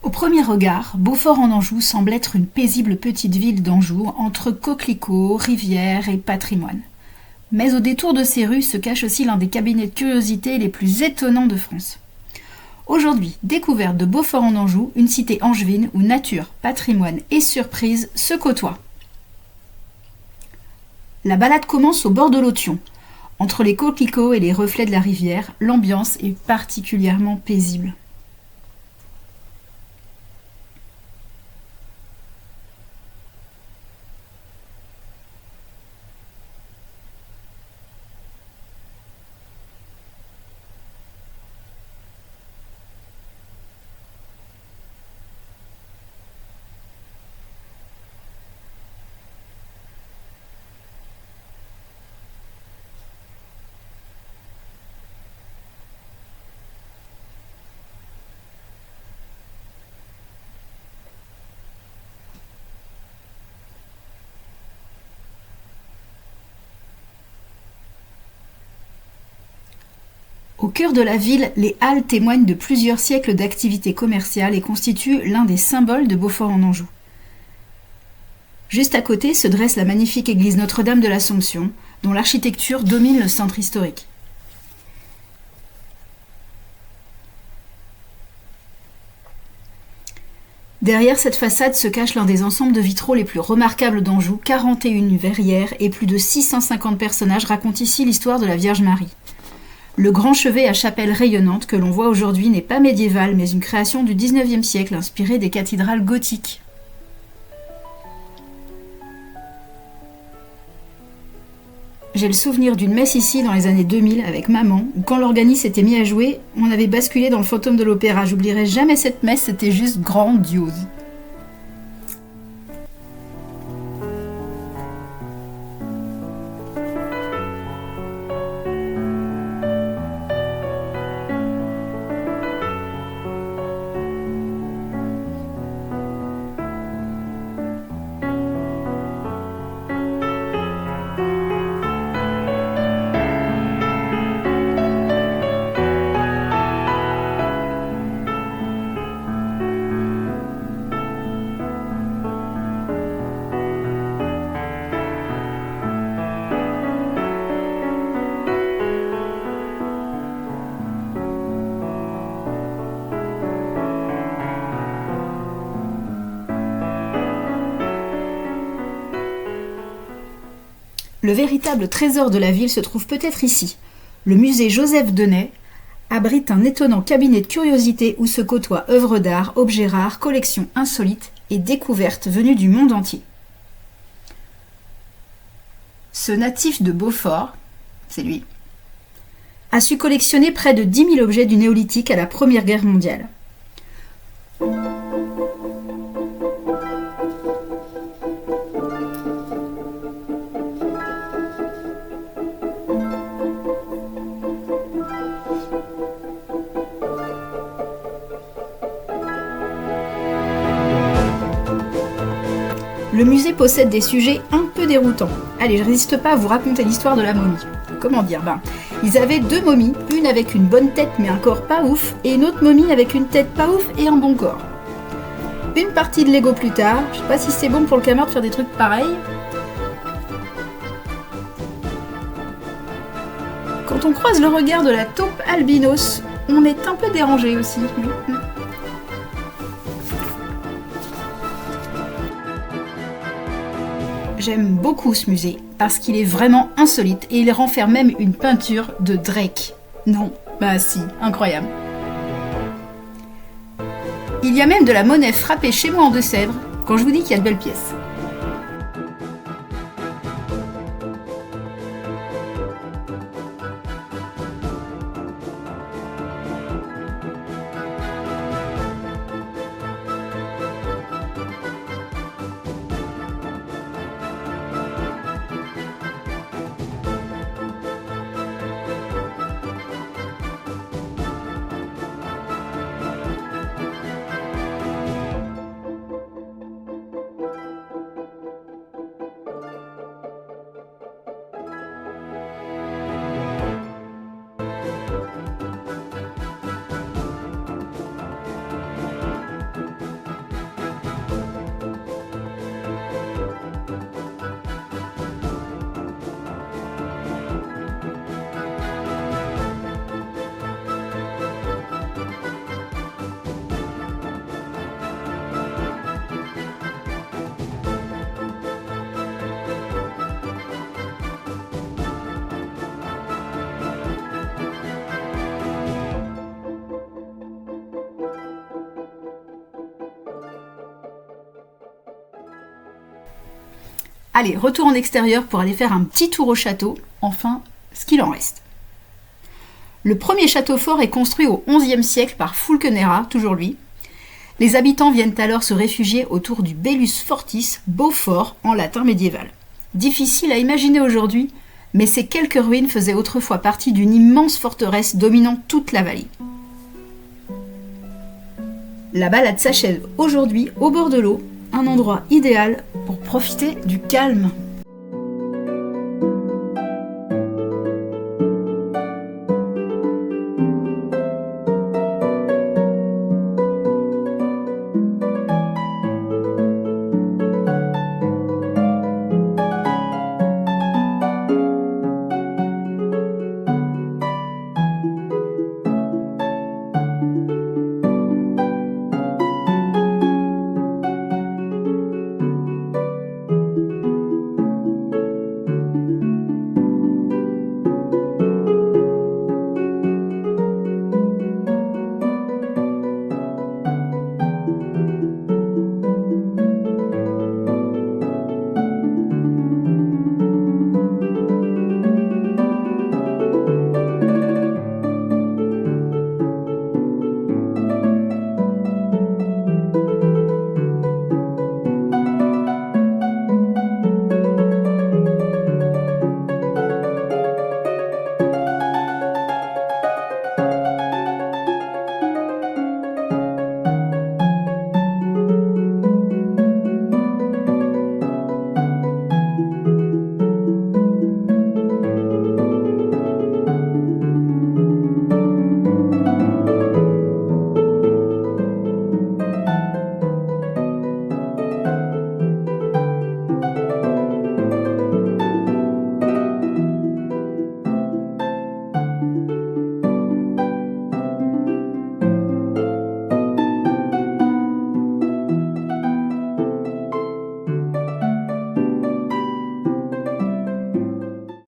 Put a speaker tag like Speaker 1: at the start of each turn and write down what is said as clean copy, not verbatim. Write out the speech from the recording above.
Speaker 1: Au premier regard, Beaufort-en-Anjou semble être une paisible petite ville d'Anjou entre coquelicots, rivières et patrimoine. Mais au détour de ces rues se cache aussi l'un des cabinets de curiosité les plus étonnants de France. Aujourd'hui, découverte de Beaufort-en-Anjou, une cité angevine où nature, patrimoine et surprise se côtoient. La balade commence au bord de l'Authion. Entre les coquelicots et les reflets de la rivière, l'ambiance est particulièrement paisible. Au cœur de la ville, les halles témoignent de plusieurs siècles d'activité commerciale et constituent l'un des symboles de Beaufort-en-Anjou. Juste à côté se dresse la magnifique église Notre-Dame de l'Assomption, dont l'architecture domine le centre historique. Derrière cette façade se cache l'un des ensembles de vitraux les plus remarquables d'Anjou, 41 verrières et plus de 650 personnages racontent ici l'histoire de la Vierge Marie. Le grand chevet à chapelle rayonnante que l'on voit aujourd'hui n'est pas médiéval, mais une création du XIXe siècle inspirée des cathédrales gothiques. J'ai le souvenir d'une messe ici dans les années 2000 avec maman, où quand l'organiste s'était mis à jouer, on avait basculé dans le fantôme de l'opéra. J'oublierai jamais cette messe, c'était juste grandiose. Le véritable trésor de la ville se trouve peut-être ici. Le musée Joseph Denay abrite un étonnant cabinet de curiosités où se côtoient œuvres d'art, objets rares, collections insolites et découvertes venues du monde entier. Ce natif de Beaufort, c'est lui, a su collectionner près de 10 000 objets du néolithique à la Première Guerre mondiale. Le musée possède des sujets un peu déroutants. Allez, je résiste pas à vous raconter l'histoire de la momie. Comment dire, ils avaient deux momies, une avec une bonne tête mais un corps pas ouf, et une autre momie avec une tête pas ouf et un bon corps. Une partie de Lego plus tard, je sais pas si c'est bon pour le camard de faire des trucs pareils. Quand on croise le regard de la taupe albinos, on est un peu dérangé aussi, oui. J'aime beaucoup ce musée parce qu'il est vraiment insolite et il renferme même une peinture de Drake. Non, bah si, incroyable. Il y a même de la monnaie frappée chez moi en Deux-Sèvres quand je vous dis qu'il y a de belles pièces. Allez, retour en extérieur pour aller faire un petit tour au château, enfin, ce qu'il en reste. Le premier château fort est construit au XIe siècle par Fulkenera, toujours lui. Les habitants viennent alors se réfugier autour du Bellus Fortis, beau fort en latin médiéval. Difficile à imaginer aujourd'hui, mais ces quelques ruines faisaient autrefois partie d'une immense forteresse dominant toute la vallée. La balade s'achève aujourd'hui au bord de l'eau, un endroit idéal pour profiter du calme.